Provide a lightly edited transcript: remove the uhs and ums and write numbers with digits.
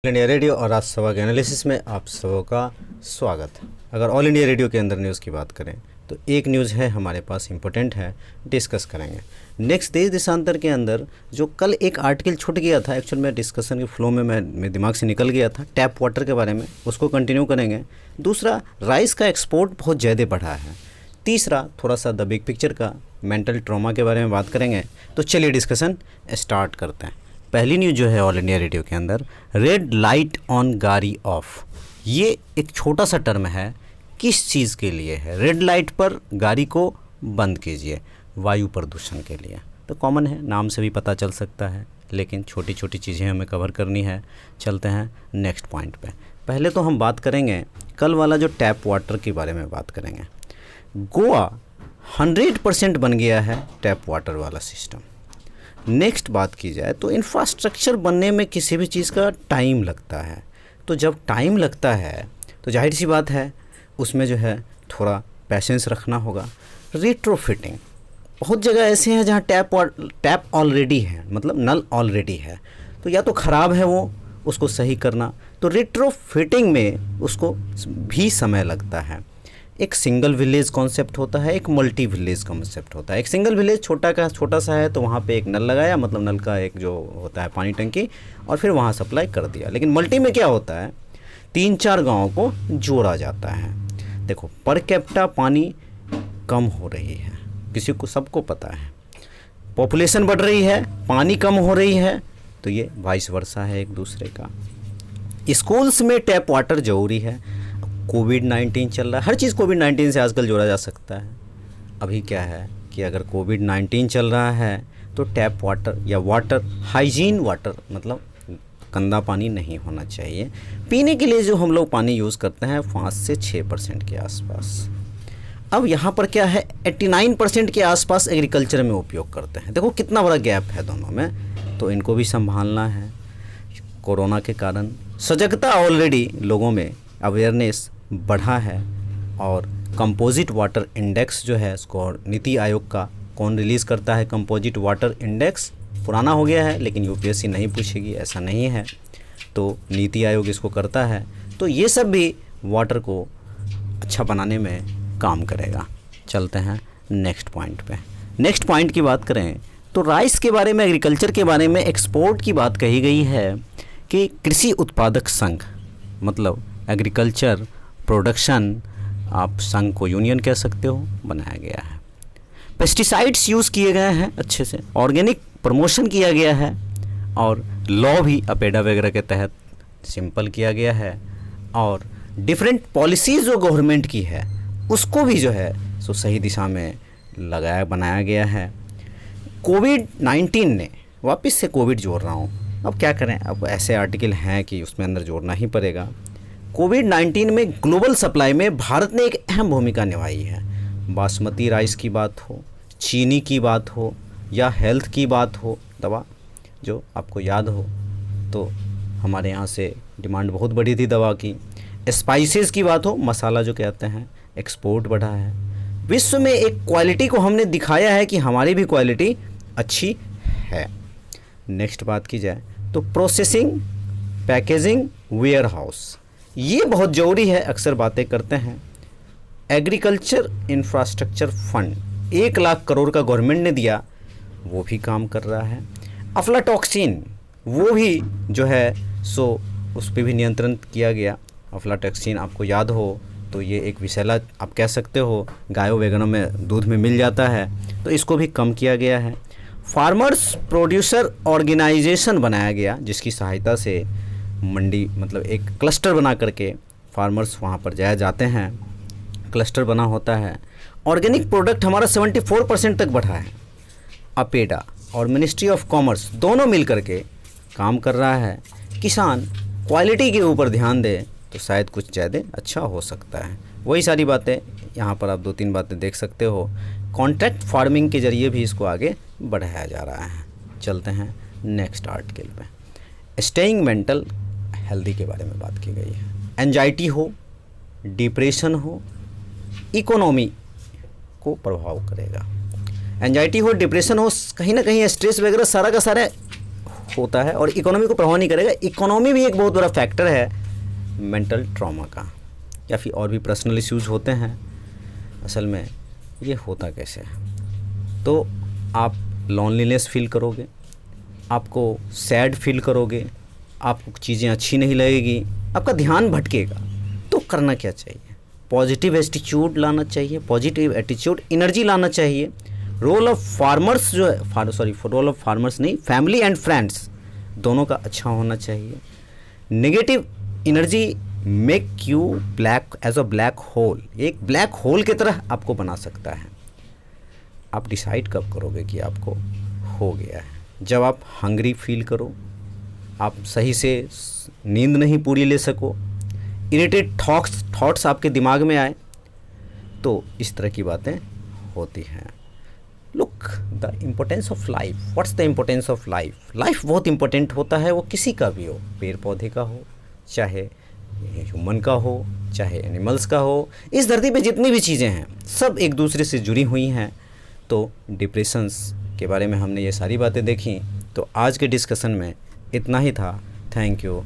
India radio और आज सभा के एनालिसिस में आप सबों का स्वागत है। अगर ऑल इंडिया रेडियो के अंदर न्यूज़ की बात करें तो एक न्यूज़ है हमारे पास इम्पोर्टेंट है, डिस्कस करेंगे। नेक्स्ट देश देशांतर के अंदर जो कल एक आर्टिकल छूट गया था, एक्चुअल में डिस्कशन के फ्लो में मेरे दिमाग से निकल गया था, टैप वाटर के बारे में, उसको कंटिन्यू करेंगे। दूसरा, राइस का एक्सपोर्ट बहुत ज़्यादा बढ़ा है। तीसरा, थोड़ा सा द बिग पिक्चर का मेंटल ट्रॉमा के बारे में बात करेंगे। तो चलिए डिस्कशन स्टार्ट करते हैं। पहली न्यूज़ जो है ऑल इंडिया रेडियो के अंदर, रेड लाइट ऑन गाड़ी ऑफ। ये एक छोटा सा टर्म है, किस चीज़ के लिए है? रेड लाइट पर गाड़ी को बंद कीजिए, वायु प्रदूषण के लिए। तो कॉमन है, नाम से भी पता चल सकता है, लेकिन छोटी छोटी चीज़ें हमें कवर करनी है। चलते हैं नेक्स्ट पॉइंट पे। पहले तो हम बात करेंगे कल वाला जो टैप वाटर के बारे में बात करेंगे। गोवा 100% बन गया है टैप वाटर वाला सिस्टम। नेक्स्ट बात की जाए तो इंफ्रास्ट्रक्चर बनने में किसी भी चीज़ का टाइम लगता है। तो जब टाइम लगता है तो जाहिर सी बात है उसमें जो है थोड़ा पेशेंस रखना होगा। रिट्रोफिटिंग, बहुत जगह ऐसे हैं जहाँ टैप ऑलरेडी है, मतलब नल ऑलरेडी है, तो या तो ख़राब है वो, उसको सही करना। तो रिट्रोफिटिंग में उसको भी समय लगता है। एक सिंगल विलेज कॉन्सेप्ट होता है, एक मल्टी विलेज कॉन्सेप्ट होता है। एक सिंगल विलेज छोटा सा है तो वहाँ पे एक नल लगाया, मतलब नल का एक जो होता है पानी टंकी, और फिर वहाँ सप्लाई कर दिया। लेकिन मल्टी में क्या होता है, 3-4 गाँव को जोड़ा जाता है। देखो, पर कैपिटा पानी कम हो रही है, किसी को सबको पता है। पॉपुलेशन बढ़ रही है, पानी कम हो रही है, तो ये वाइस वर्सा है एक दूसरे का। स्कूल्स में टैप वाटर ज़रूरी है। कोविड-19 चल रहा है, हर चीज़ कोविड-19 से आजकल जोड़ा जा सकता है। अभी क्या है कि अगर कोविड-19 चल रहा है तो टैप वाटर या वाटर हाइजीन वाटर, मतलब गंदा पानी नहीं होना चाहिए। पीने के लिए जो हम लोग पानी यूज़ करते हैं 5 से 6% के आसपास। अब यहाँ पर क्या है, 89% के आसपास एग्रीकल्चर में उपयोग करते हैं। देखो कितना बड़ा गैप है दोनों में, तो इनको भी संभालना है। कोरोना के कारण सजगता ऑलरेडी लोगों में, अवेयरनेस बढ़ा है। और कंपोजिट वाटर इंडेक्स जो है इसको नीति आयोग का कौन रिलीज़ करता है? कंपोजिट वाटर इंडेक्स पुराना हो गया है, लेकिन यूपीएससी नहीं पूछेगी, ऐसा नहीं है, तो नीति आयोग इसको करता है। तो ये सब भी वाटर को अच्छा बनाने में काम करेगा। चलते हैं नेक्स्ट पॉइंट पे। नेक्स्ट पॉइंट की बात करें तो राइस के बारे में, एग्रीकल्चर के बारे में, एक्सपोर्ट की बात कही गई है कि कृषि उत्पादक संघ, मतलब एग्रीकल्चर प्रोडक्शन, आप संघ को यूनियन कह सकते हो, बनाया गया है। पेस्टिसाइड्स यूज़ किए गए हैं अच्छे से, ऑर्गेनिक प्रमोशन किया गया है, और लॉ भी अपेडा वगैरह के तहत सिंपल किया गया है। और डिफरेंट पॉलिसीज़ जो गवर्नमेंट की है उसको भी जो है सो सही दिशा में बनाया गया है। कोविड-19 ने, वापस से कोविड जोड़ रहा हूँ, अब क्या करें, अब ऐसे आर्टिकल हैं कि उसमें अंदर जोड़ना ही पड़ेगा। कोविड-19 में ग्लोबल सप्लाई में भारत ने एक अहम भूमिका निभाई है। बासमती राइस की बात हो, चीनी की बात हो, या हेल्थ की बात हो, दवा जो आपको याद हो तो हमारे यहाँ से डिमांड बहुत बड़ी थी दवा की। स्पाइसेस की बात हो, मसाला जो कहते हैं, एक्सपोर्ट बढ़ा है। विश्व में एक क्वालिटी को हमने दिखाया है कि हमारी भी क्वालिटी अच्छी है। नेक्स्ट बात की जाए तो प्रोसेसिंग, पैकेजिंग, वेयर हाउस, ये बहुत ज़रूरी है, अक्सर बातें करते हैं। Agriculture infrastructure fund 1 lakh crore का गवर्नमेंट ने दिया, वो भी काम कर रहा है। अफ्लाटॉक्सिन, वो भी जो है सो उस पर भी नियंत्रण किया गया। अफ्लाटॉक्सिन आपको याद हो तो ये एक विषैला आप कह सकते हो, गायों वगैरह में दूध में मिल जाता है, तो इसको भी कम किया गया है। फार्मर्स प्रोड्यूसर ऑर्गेनाइजेशन बनाया गया, जिसकी सहायता से मंडी, मतलब एक क्लस्टर बना करके फार्मर्स वहाँ पर जाते हैं, क्लस्टर बना होता है। ऑर्गेनिक प्रोडक्ट हमारा 74% तक बढ़ा है। अपेडा और मिनिस्ट्री ऑफ कॉमर्स दोनों मिल करके काम कर रहा है। किसान क्वालिटी के ऊपर ध्यान दे तो शायद कुछ ज़्यादा अच्छा हो सकता है। वही सारी बातें यहाँ पर आप 2-3 बातें देख सकते हो। कॉन्ट्रैक्ट फार्मिंग के ज़रिए भी इसको आगे बढ़ाया जा रहा है। चलते हैं नेक्स्ट आर्टिकल पे। स्टेइंग मेंटल हेल्दी के बारे में बात की गई है। एंजाइटी हो, डिप्रेशन हो, इकोनॉमी को प्रभाव करेगा। एंजाइटी हो, डिप्रेशन हो, कहीं ना कहीं स्ट्रेस वगैरह सारा का सारा होता है और इकोनॉमी को प्रभाव नहीं करेगा। इकोनॉमी भी एक बहुत बड़ा फैक्टर है मेंटल ट्रॉमा का, या फिर और भी पर्सनल इश्यूज़ होते हैं। असल में ये होता कैसे है, तो आप लोनलीनेस फील करोगे, आपको सैड फील करोगे, आपको चीज़ें अच्छी नहीं लगेगी, आपका ध्यान भटकेगा। तो करना क्या चाहिए? पॉजिटिव एटीट्यूड लाना चाहिए, पॉजिटिव एटीट्यूड एनर्जी लाना चाहिए। रोल ऑफ फार्मर्स जो है, रोल ऑफ फार्मर्स नहीं, फैमिली एंड फ्रेंड्स दोनों का अच्छा होना चाहिए। Negative energy make you black as a black hole, एक ब्लैक होल की तरह आपको बना सकता है। आप डिसाइड कब करोगे कि आपको हो गया है? जब आप हंग्री फील करो, आप सही से नींद नहीं पूरी ले सको, इरिटेट थॉट्स आपके दिमाग में आए, तो इस तरह की बातें होती हैं। Look the importance of life, what's the importance of life? Life बहुत इंपॉर्टेंट होता है, वो किसी का भी हो, पेड़ पौधे का हो, चाहे ह्यूमन का हो, चाहे एनिमल्स का हो। इस धरती पे जितनी भी चीज़ें हैं सब एक दूसरे से जुड़ी हुई हैं। तो डिप्रेशंस के बारे में हमने ये सारी बातें देखी। तो आज के डिस्कशन में इतना ही था। Thank you.